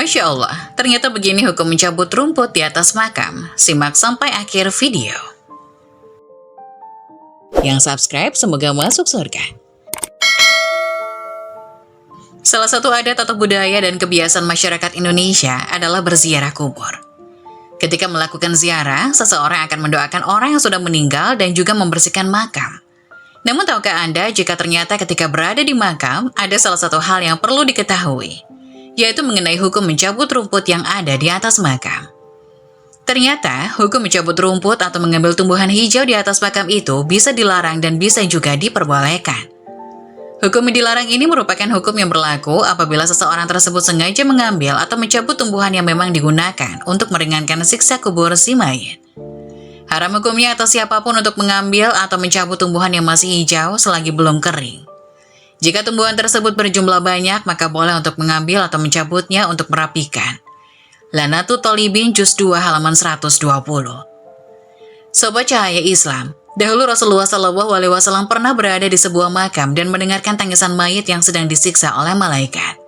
Masya Allah, ternyata begini hukum mencabut rumput di atas makam. Simak sampai akhir video. Yang subscribe semoga masuk surga. Salah satu adat atau budaya dan kebiasaan masyarakat Indonesia adalah berziarah kubur. Ketika melakukan ziarah, seseorang akan mendoakan orang yang sudah meninggal dan juga membersihkan makam. Namun tahukah Anda jika ternyata ketika berada di makam, ada salah satu hal yang perlu diketahui, yaitu mengenai hukum mencabut rumput yang ada di atas makam. Ternyata, hukum mencabut rumput atau mengambil tumbuhan hijau di atas makam itu bisa dilarang dan bisa juga diperbolehkan. Hukum yang dilarang ini merupakan hukum yang berlaku apabila seseorang tersebut sengaja mengambil atau mencabut tumbuhan yang memang digunakan untuk meringankan siksa kubur si mayit. Haram hukumnya atas siapapun untuk mengambil atau mencabut tumbuhan yang masih hijau selagi belum kering. Jika tumbuhan tersebut berjumlah banyak, maka boleh untuk mengambil atau mencabutnya untuk merapikan. Lanatul Thalibin Juz 2 halaman 120. Sobat Cahaya Islam, dahulu Rasulullah SAW pernah berada di sebuah makam dan mendengarkan tangisan mayit yang sedang disiksa oleh malaikat.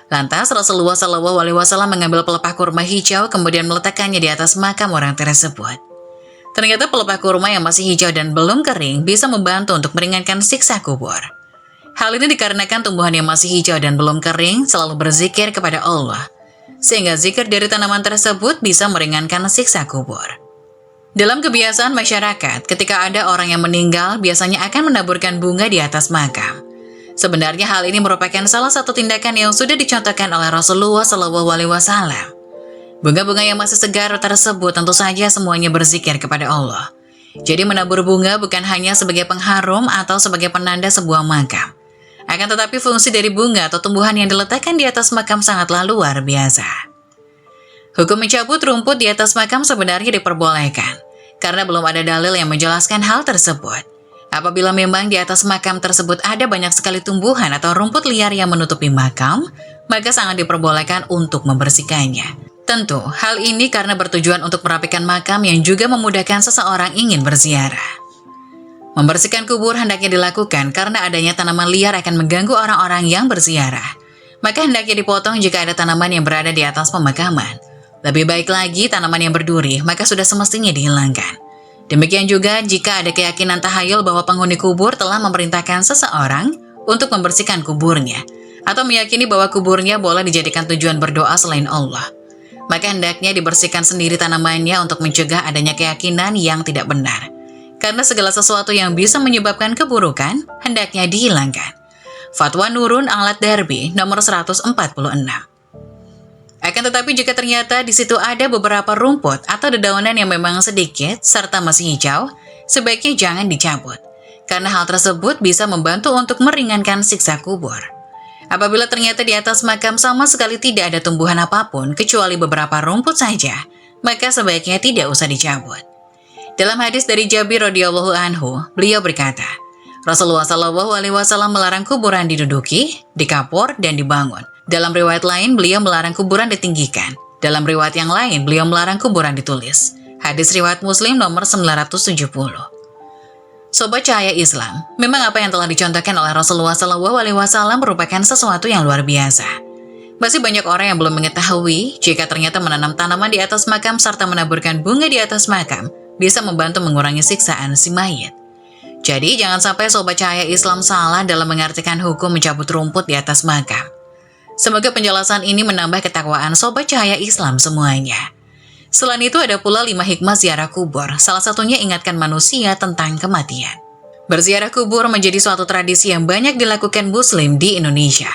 Lantas Rasulullah SAW mengambil pelepah kurma hijau kemudian meletakkannya di atas makam orang tersebut. Ternyata pelepah kurma yang masih hijau dan belum kering bisa membantu untuk meringankan siksa kubur. Hal ini dikarenakan tumbuhan yang masih hijau dan belum kering selalu berzikir kepada Allah, sehingga zikir dari tanaman tersebut bisa meringankan siksa kubur. Dalam kebiasaan masyarakat, ketika ada orang yang meninggal, biasanya akan menaburkan bunga di atas makam. Sebenarnya hal ini merupakan salah satu tindakan yang sudah dicontohkan oleh Rasulullah SAW. Bunga-bunga yang masih segar tersebut tentu saja semuanya berzikir kepada Allah. Jadi menabur bunga bukan hanya sebagai pengharum atau sebagai penanda sebuah makam. Akan tetapi fungsi dari bunga atau tumbuhan yang diletakkan di atas makam sangatlah luar biasa. Hukum mencabut rumput di atas makam sebenarnya diperbolehkan, karena belum ada dalil yang menjelaskan hal tersebut. Apabila memang di atas makam tersebut ada banyak sekali tumbuhan atau rumput liar yang menutupi makam, maka sangat diperbolehkan untuk membersihkannya. Tentu, hal ini karena bertujuan untuk merapikan makam yang juga memudahkan seseorang ingin berziarah. Membersihkan kubur hendaknya dilakukan karena adanya tanaman liar akan mengganggu orang-orang yang berziarah. Maka hendaknya dipotong jika ada tanaman yang berada di atas pemakaman. Lebih baik lagi tanaman yang berduri, maka sudah semestinya dihilangkan. Demikian juga jika ada keyakinan tahayul bahwa penghuni kubur telah memerintahkan seseorang untuk membersihkan kuburnya, atau meyakini bahwa kuburnya boleh dijadikan tujuan berdoa selain Allah. Maka hendaknya dibersihkan sendiri tanamannya untuk mencegah adanya keyakinan yang tidak benar. Karena segala sesuatu yang bisa menyebabkan keburukan, hendaknya dihilangkan. Fatwa Nurun Alat Darbi nomor 146. Akan tetapi jika ternyata di situ ada beberapa rumput atau dedaunan yang memang sedikit serta masih hijau, sebaiknya jangan dicabut. Karena hal tersebut bisa membantu untuk meringankan siksa kubur. Apabila ternyata di atas makam sama sekali tidak ada tumbuhan apapun kecuali beberapa rumput saja, maka sebaiknya tidak usah dicabut. Dalam hadis dari Jabir radhiyallahu anhu, beliau berkata, Rasulullah SAW melarang kuburan diduduki, dikapur, dan dibangun. Dalam riwayat lain, beliau melarang kuburan ditinggikan. Dalam riwayat yang lain, beliau melarang kuburan ditulis. Hadis riwayat Muslim nomor 970. Sobat Cahaya Islam, memang apa yang telah dicontohkan oleh Rasulullah SAW merupakan sesuatu yang luar biasa. Masih banyak orang yang belum mengetahui jika ternyata menanam tanaman di atas makam serta menaburkan bunga di atas makam bisa membantu mengurangi siksaan si mayit. Jadi jangan sampai Sobat Cahaya Islam salah dalam mengartikan hukum mencabut rumput di atas makam. Semoga penjelasan ini menambah ketakwaan Sobat Cahaya Islam semuanya. Selain itu ada pula 5 hikmah ziarah kubur, salah satunya ingatkan manusia tentang kematian. Berziarah kubur menjadi suatu tradisi yang banyak dilakukan Muslim di Indonesia.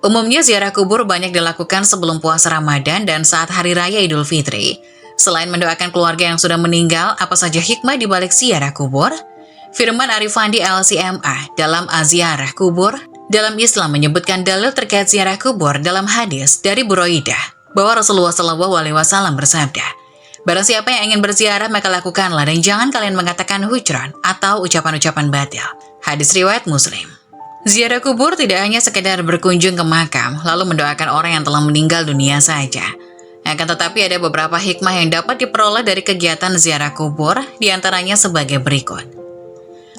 Umumnya ziarah kubur banyak dilakukan sebelum puasa Ramadan dan saat Hari Raya Idul Fitri. Selain mendoakan keluarga yang sudah meninggal, apa saja hikmah di balik ziarah kubur? Firman Arifandi LCMA dalam Aziarah Kubur dalam Islam menyebutkan dalil terkait ziarah kubur dalam hadis dari Buraidah bahwa Rasulullah SAW bersabda, barang siapa yang ingin berziarah maka lakukanlah dan jangan kalian mengatakan hujran atau ucapan-ucapan batil. Hadis riwayat Muslim. Ziarah kubur tidak hanya sekedar berkunjung ke makam lalu mendoakan orang yang telah meninggal dunia saja. Akan tetapi ada beberapa hikmah yang dapat diperoleh dari kegiatan ziarah kubur, diantaranya sebagai berikut.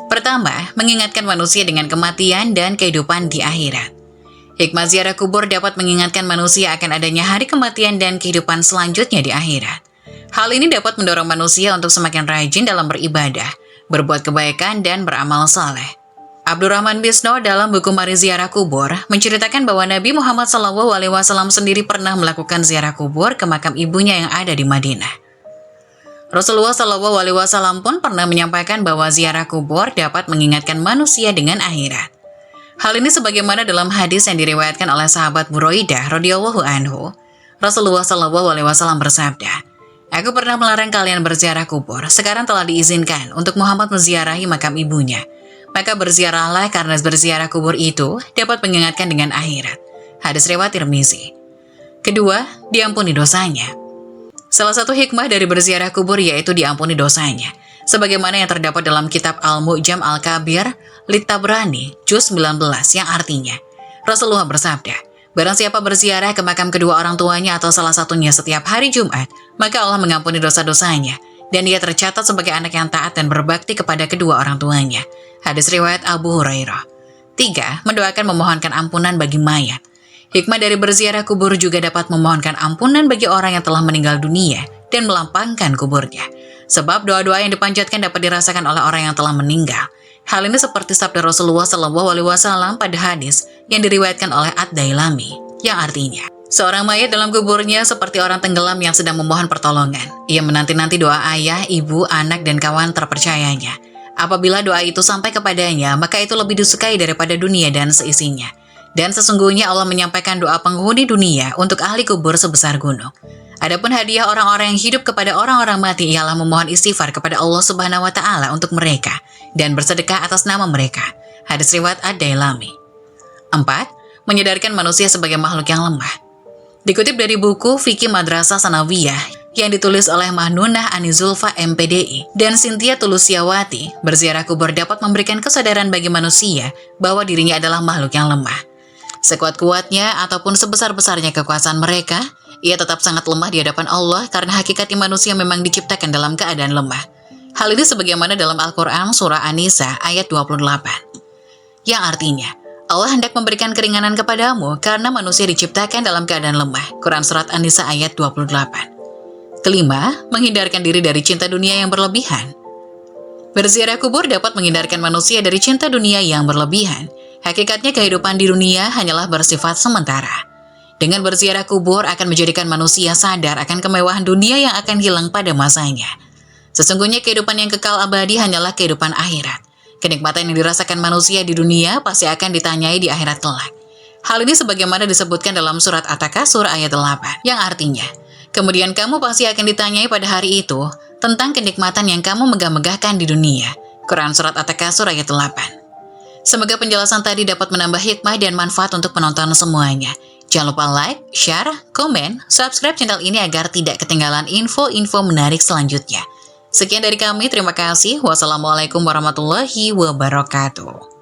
Pertama, mengingatkan manusia dengan kematian dan kehidupan di akhirat. Hikmah ziarah kubur dapat mengingatkan manusia akan adanya hari kematian dan kehidupan selanjutnya di akhirat. Hal ini dapat mendorong manusia untuk semakin rajin dalam beribadah, berbuat kebaikan, dan beramal saleh. Abdurrahman Bisno dalam buku Mari Ziarah Kubur menceritakan bahwa Nabi Muhammad SAW sendiri pernah melakukan ziarah kubur ke makam ibunya yang ada di Madinah. Rasulullah SAW pun pernah menyampaikan bahwa ziarah kubur dapat mengingatkan manusia dengan akhirat. Hal ini sebagaimana dalam hadis yang diriwayatkan oleh sahabat Buraidah radhiyallahu anhu, Rasulullah SAW bersabda, "Aku pernah melarang kalian berziarah kubur, sekarang telah diizinkan untuk Muhammad menziarahi makam ibunya. Maka berziarahlah karena berziarah kubur itu dapat mengingatkan dengan akhirat." Hadis riwayat Tirmizi. Kedua, diampuni dosanya. Salah satu hikmah dari berziarah kubur yaitu diampuni dosanya. Sebagaimana yang terdapat dalam kitab Al-Mu'jam Al-Kabir, Lit-Tabrani, Juz 19, yang artinya, Rasulullah bersabda, "Barang siapa berziarah ke makam kedua orang tuanya atau salah satunya setiap hari Jumat, maka Allah mengampuni dosa-dosanya, dan dia tercatat sebagai anak yang taat dan berbakti kepada kedua orang tuanya." Hadis riwayat Abu Hurairah. 3. Mendoakan memohonkan ampunan bagi mayat. Hikmah dari berziarah kubur juga dapat memohonkan ampunan bagi orang yang telah meninggal dunia dan melampangkan kuburnya. Sebab doa-doa yang dipanjatkan dapat dirasakan oleh orang yang telah meninggal. Hal ini seperti sabda Rasulullah SAW pada hadis yang diriwayatkan oleh Ad-Dailami, yang artinya, seorang mayat dalam kuburnya seperti orang tenggelam yang sedang memohon pertolongan. Ia menanti-nanti doa ayah, ibu, anak, dan kawan terpercayanya. Apabila doa itu sampai kepadanya, maka itu lebih disukai daripada dunia dan seisinya. Dan sesungguhnya Allah menyampaikan doa penghuni dunia untuk ahli kubur sebesar gunung. Adapun hadiah orang-orang yang hidup kepada orang-orang mati ialah memohon istighfar kepada Allah Subhanahu wa Ta'ala untuk mereka dan bersedekah atas nama mereka. Hadis riwayat Ad-Dailami. 4. Menyadarkan manusia sebagai makhluk yang lemah. Dikutip dari buku Fikih Madrasah Sanawiyah yang ditulis oleh Mahnunah Anizulfa MPDI dan Cynthia Tulusiawati, berziarah kubur dapat memberikan kesadaran bagi manusia bahwa dirinya adalah makhluk yang lemah. Sekuat-kuatnya ataupun sebesar-besarnya kekuasaan mereka, ia tetap sangat lemah di hadapan Allah karena hakikatnya manusia memang diciptakan dalam keadaan lemah. Hal ini sebagaimana dalam Al-Quran Surah An-Nisa ayat 28. Yang artinya, Allah hendak memberikan keringanan kepadamu karena manusia diciptakan dalam keadaan lemah. Quran Surat An-Nisa ayat 28. Kelima, menghindarkan diri dari cinta dunia yang berlebihan. Berziarah kubur dapat menghindarkan manusia dari cinta dunia yang berlebihan. Hakikatnya kehidupan di dunia hanyalah bersifat sementara. Dengan berziarah kubur akan menjadikan manusia sadar akan kemewahan dunia yang akan hilang pada masanya. Sesungguhnya kehidupan yang kekal abadi hanyalah kehidupan akhirat. Kenikmatan yang dirasakan manusia di dunia pasti akan ditanyai di akhirat kelak. Hal ini sebagaimana disebutkan dalam surat At-Takasur ayat 8, yang artinya, kemudian kamu pasti akan ditanyai pada hari itu tentang kenikmatan yang kamu megah-megahkan di dunia. Quran Surat At-Takasur ayat 8. Semoga penjelasan tadi dapat menambah hikmah dan manfaat untuk penonton semuanya. Jangan lupa like, share, komen, subscribe channel ini agar tidak ketinggalan info-info menarik selanjutnya. Sekian dari kami, terima kasih. Wassalamualaikum warahmatullahi wabarakatuh.